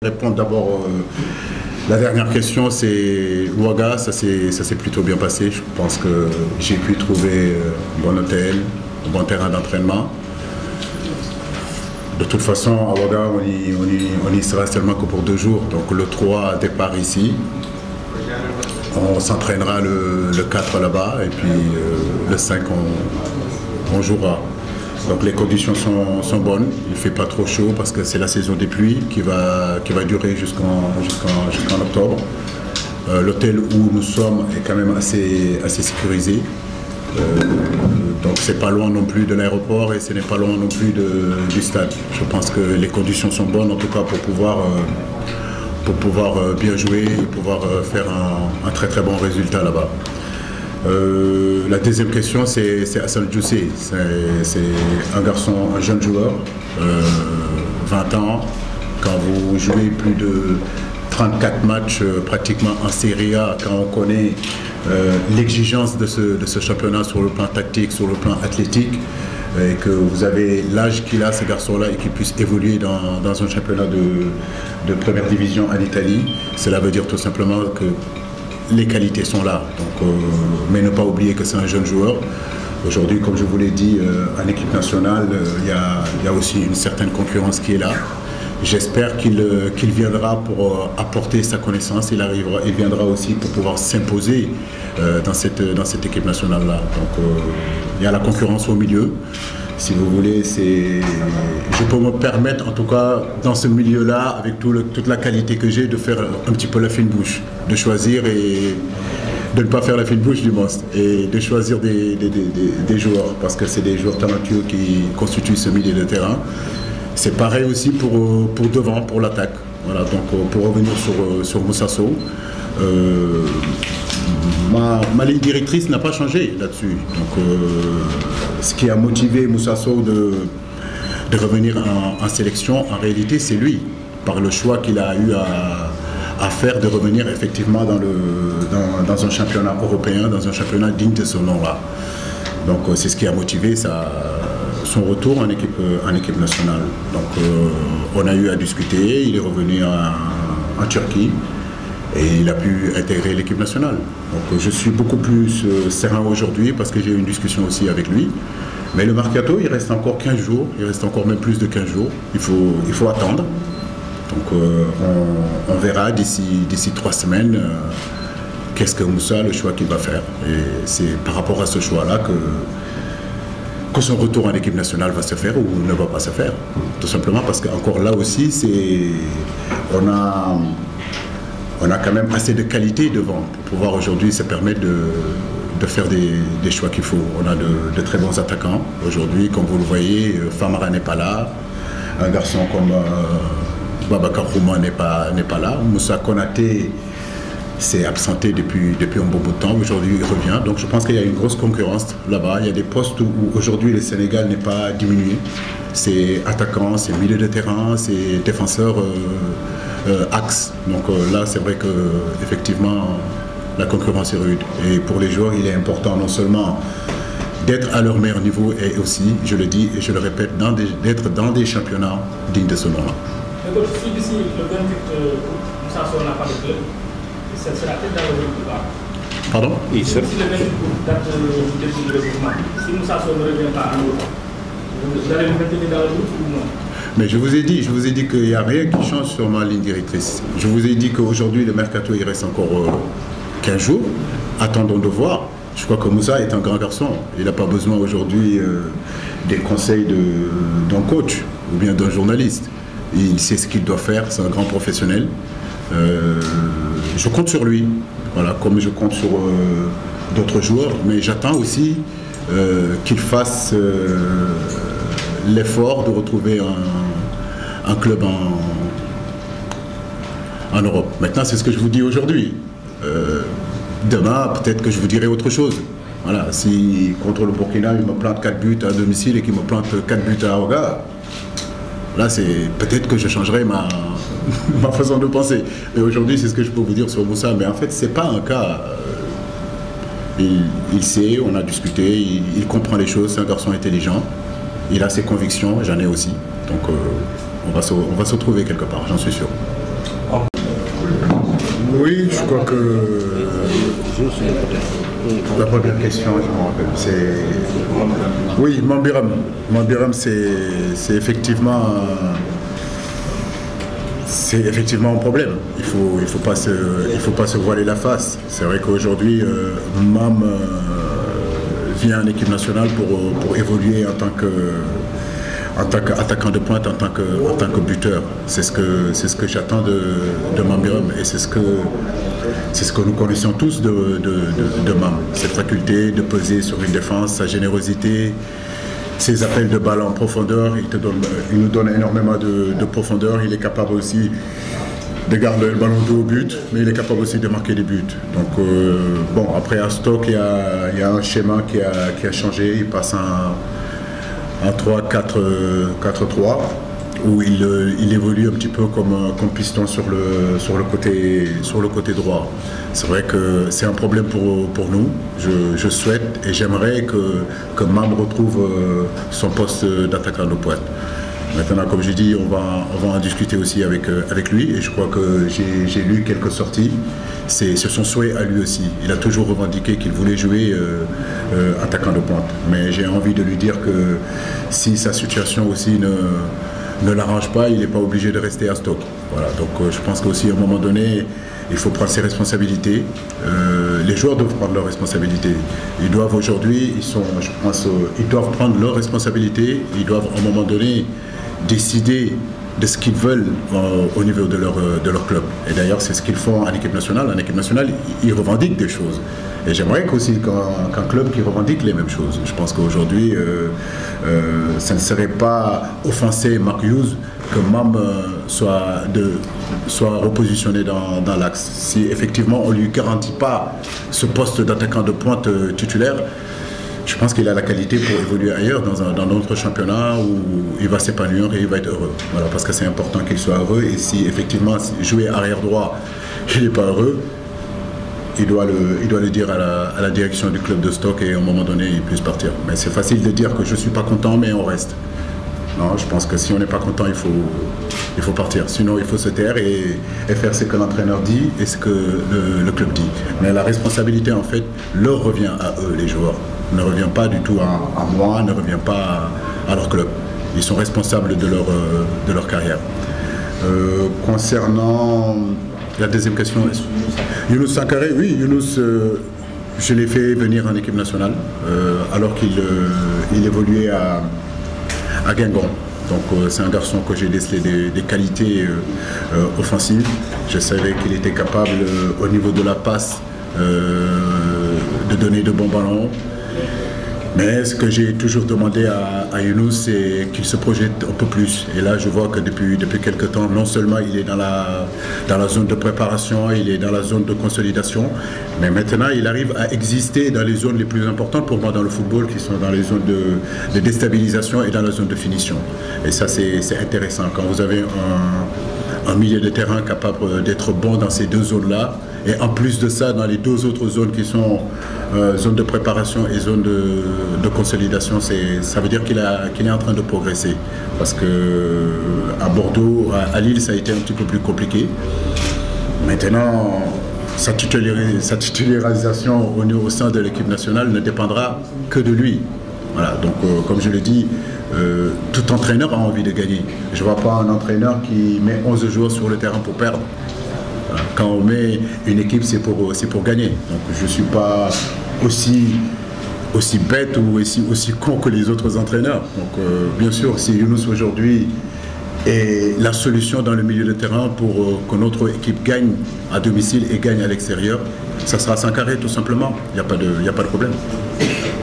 Répondre d'abord, la dernière question, c'est Ouaga, ça s'est plutôt bien passé. Je pense que j'ai pu trouver un bon hôtel, un bon terrain d'entraînement. De toute façon, à Ouaga, on y sera seulement que pour 2 jours. Donc le 3, départ ici. On s'entraînera le 4 là-bas et puis le 5, on jouera. Donc les conditions sont bonnes, il ne fait pas trop chaud parce que c'est la saison des pluies qui va durer jusqu'en octobre. L'hôtel où nous sommes est quand même assez sécurisé. Donc c'est pas loin non plus de l'aéroport et ce n'est pas loin non plus du stade. Je pense que les conditions sont bonnes en tout cas pour pouvoir bien jouer et pouvoir faire un très très bon résultat là-bas. La deuxième question, c'est Hassan Djoussi. C'est un garçon, un jeune joueur, 20 ans. Quand vous jouez plus de 34 matchs pratiquement en Serie A, quand on connaît l'exigence de ce championnat sur le plan tactique, sur le plan athlétique, et que vous avez l'âge qu'il a, ce garçon-là, et qu'il puisse évoluer dans un championnat de première division en Italie, cela veut dire tout simplement que les qualités sont là, donc, mais ne pas oublier que c'est un jeune joueur. Aujourd'hui, comme je vous l'ai dit, en équipe nationale, il y a aussi une certaine concurrence qui est là. J'espère qu'il viendra pour apporter sa connaissance, il viendra aussi pour pouvoir s'imposer dans cette équipe nationale-là. Donc il y a la concurrence au milieu. Si vous voulez, je peux me permettre, en tout cas, dans ce milieu-là, avec toute la qualité que j'ai, de faire un petit peu la fine bouche, de choisir et de ne pas faire la fine bouche du monstre, et de choisir des joueurs, parce que c'est des joueurs talentueux qui constituent ce milieu de terrain. C'est pareil aussi pour devant, pour l'attaque. Voilà, donc pour revenir sur Moussa Sow, ma ligne directrice n'a pas changé là-dessus. Donc, ce qui a motivé Moussa Sow de revenir en sélection, en réalité, c'est lui, par le choix qu'il a eu à faire de revenir effectivement dans un championnat européen, dans un championnat digne de ce nom-là. Donc, c'est ce qui a motivé son retour en équipe nationale. Donc, on a eu à discuter, il est revenu en Turquie. Et il a pu intégrer l'équipe nationale. Donc je suis beaucoup plus serein aujourd'hui parce que j'ai eu une discussion aussi avec lui. Mais le mercato, il reste encore 15 jours, il reste encore même plus de 15 jours. Il faut attendre. Donc on verra d'ici 3 semaines qu'est-ce que Moussa, le choix qu'il va faire. Et c'est par rapport à ce choix-là que son retour en équipe nationale va se faire ou ne va pas se faire. Tout simplement parce qu'encore là aussi, on a quand même assez de qualité devant pour pouvoir aujourd'hui se permettre de faire des choix qu'il faut. On a de très bons attaquants aujourd'hui, comme vous le voyez. Famara n'est pas là, un garçon comme Babacar Rouma n'est pas là. Moussa Konaté s'est absenté depuis un bon bout de temps. Aujourd'hui, il revient. Donc je pense qu'il y a une grosse concurrence là-bas. Il y a des postes où aujourd'hui le Sénégal n'est pas diminué. C'est attaquant, c'est milieu de terrain, c'est défenseur axe. Donc là, c'est vrai que effectivement, la concurrence est rude. Et pour les joueurs, il est important non seulement d'être à leur meilleur niveau, et aussi, je le dis et je le répète, d'être dans des championnats dignes de ce nom-là. Si d'ici le 28 Moussa Sow n'a pas de club, ça sera peut-être dans le groupe. Pardon? Si le 28 date du début du regroupement, si Moussa Sow ne revient pas en Europe, vous allez le maintenir dans le groupe ou non? Mais je vous ai dit qu'il n'y a rien qui change sur ma ligne directrice. Je vous ai dit qu'aujourd'hui, le mercato, il reste encore 15 jours. Attendons de voir. Je crois que Moussa est un grand garçon. Il n'a pas besoin aujourd'hui des conseils d'un coach ou bien d'un journaliste. Il sait ce qu'il doit faire, c'est un grand professionnel. Je compte sur lui, voilà, comme je compte sur d'autres joueurs, mais j'attends aussi qu'il fasse l'effort de retrouver un club en Europe. Maintenant, c'est ce que je vous dis aujourd'hui. Demain, peut-être que je vous dirai autre chose. Voilà, si contre le Burkina, il me plante 4 buts à domicile et qu'il me plante 4 buts à Ouaga, là, c'est peut-être que je changerai ma façon de penser. Mais aujourd'hui, c'est ce que je peux vous dire sur Moussa. Mais en fait, ce n'est pas un cas. Il sait, on a discuté, il comprend les choses, c'est un garçon intelligent. Il a ses convictions, j'en ai aussi. Donc on va se retrouver quelque part, j'en suis sûr. Oui, je crois que la première question, je m'en rappelle, c'est... Oui, Mambiram. Mambiram, c'est effectivement un problème. Il faut pas se voiler la face. C'est vrai qu'aujourd'hui, Mam vient en équipe nationale pour évoluer en tant qu'attaquant de pointe, en tant que buteur. C'est ce que j'attends de Mambiram, et c'est ce que nous connaissons tous de Mam. Cette faculté de peser sur une défense, sa générosité, ses appels de balle en profondeur, il nous donne énormément de profondeur. Il est capable aussi de garder le ballon dos au but, mais il est capable aussi de marquer des buts. Donc bon, après à Stoke, il y a un schéma qui a changé. Il passe en 3-4-3, où il évolue un petit peu comme piston sur le côté droit. C'est vrai que c'est un problème pour nous. Je souhaite et j'aimerais que Mam retrouve son poste d'attaquant de pointe. Maintenant, comme je dis, on va en discuter aussi avec lui, et je crois que j'ai lu quelques sorties. C'est son souhait à lui aussi. Il a toujours revendiqué qu'il voulait jouer attaquant de pointe. Mais j'ai envie de lui dire que si sa situation aussi ne l'arrange pas, il n'est pas obligé de rester à Stoke. Voilà. Donc je pense qu'aussi à un moment donné, il faut prendre ses responsabilités. Les joueurs doivent prendre leurs responsabilités. Ils doivent aujourd'hui, ils doivent prendre leurs responsabilités. Ils doivent à un moment donné décider de ce qu'ils veulent au niveau de leur club. Et d'ailleurs, c'est ce qu'ils font en équipe nationale. En équipe nationale, ils revendiquent des choses. Et j'aimerais aussi qu'un club qui revendique les mêmes choses. Je pense qu'aujourd'hui, ça ne serait pas offenser Mark Hughes que Mam soit repositionné dans l'axe. Si effectivement on ne lui garantit pas ce poste d'attaquant de pointe titulaire, je pense qu'il a la qualité pour évoluer ailleurs, dans d'autres championnats où il va s'épanouir et il va être heureux. Voilà, parce que c'est important qu'il soit heureux, et si effectivement jouer arrière droit, il n'est pas heureux, il doit le dire à la direction du club de Stoke, et à un moment donné, il puisse partir. Mais c'est facile de dire que je ne suis pas content, mais on reste. Non, je pense que si on n'est pas content, il faut partir. Sinon, il faut se taire et faire ce que l'entraîneur dit et ce que le club dit. Mais la responsabilité, en fait, leur revient à eux, les joueurs. Ne revient pas du tout à moi, ne revient pas à leur club. Ils sont responsables de leur carrière. Concernant la deuxième question, Younous Sankaré, oui, Younous, je l'ai fait venir en équipe nationale alors qu'il évoluait à Guingamp. Donc c'est un garçon que j'ai décelé des qualités offensives. Je savais qu'il était capable au niveau de la passe de donner de bons ballons. Mais ce que j'ai toujours demandé à Younous, c'est qu'il se projette un peu plus. Et là, je vois que depuis quelques temps, non seulement il est dans la zone de préparation, il est dans la zone de consolidation, mais maintenant il arrive à exister dans les zones les plus importantes pour moi dans le football, qui sont dans les zones de déstabilisation et dans la zone de finition. Et ça, c'est intéressant. Quand vous avez un milieu de terrain capable d'être bon dans ces deux zones-là, et en plus de ça, dans les deux autres zones qui sont zone de préparation et zone de consolidation, ça veut dire qu'il est en train de progresser. Parce que à Bordeaux, à Lille, ça a été un petit peu plus compliqué. Maintenant, sa titularisation au sein de l'équipe nationale ne dépendra que de lui. Voilà, donc comme je le dis, tout entraîneur a envie de gagner. Je ne vois pas un entraîneur qui met 11 joueurs sur le terrain pour perdre. Quand on met une équipe, c'est pour gagner. Donc je ne suis pas aussi bête ou aussi con que les autres entraîneurs. Donc bien sûr, si Younous aujourd'hui est la solution dans le milieu de terrain pour que notre équipe gagne à domicile et gagne à l'extérieur, ça sera Sankaré tout simplement. Il n'y a pas de problème.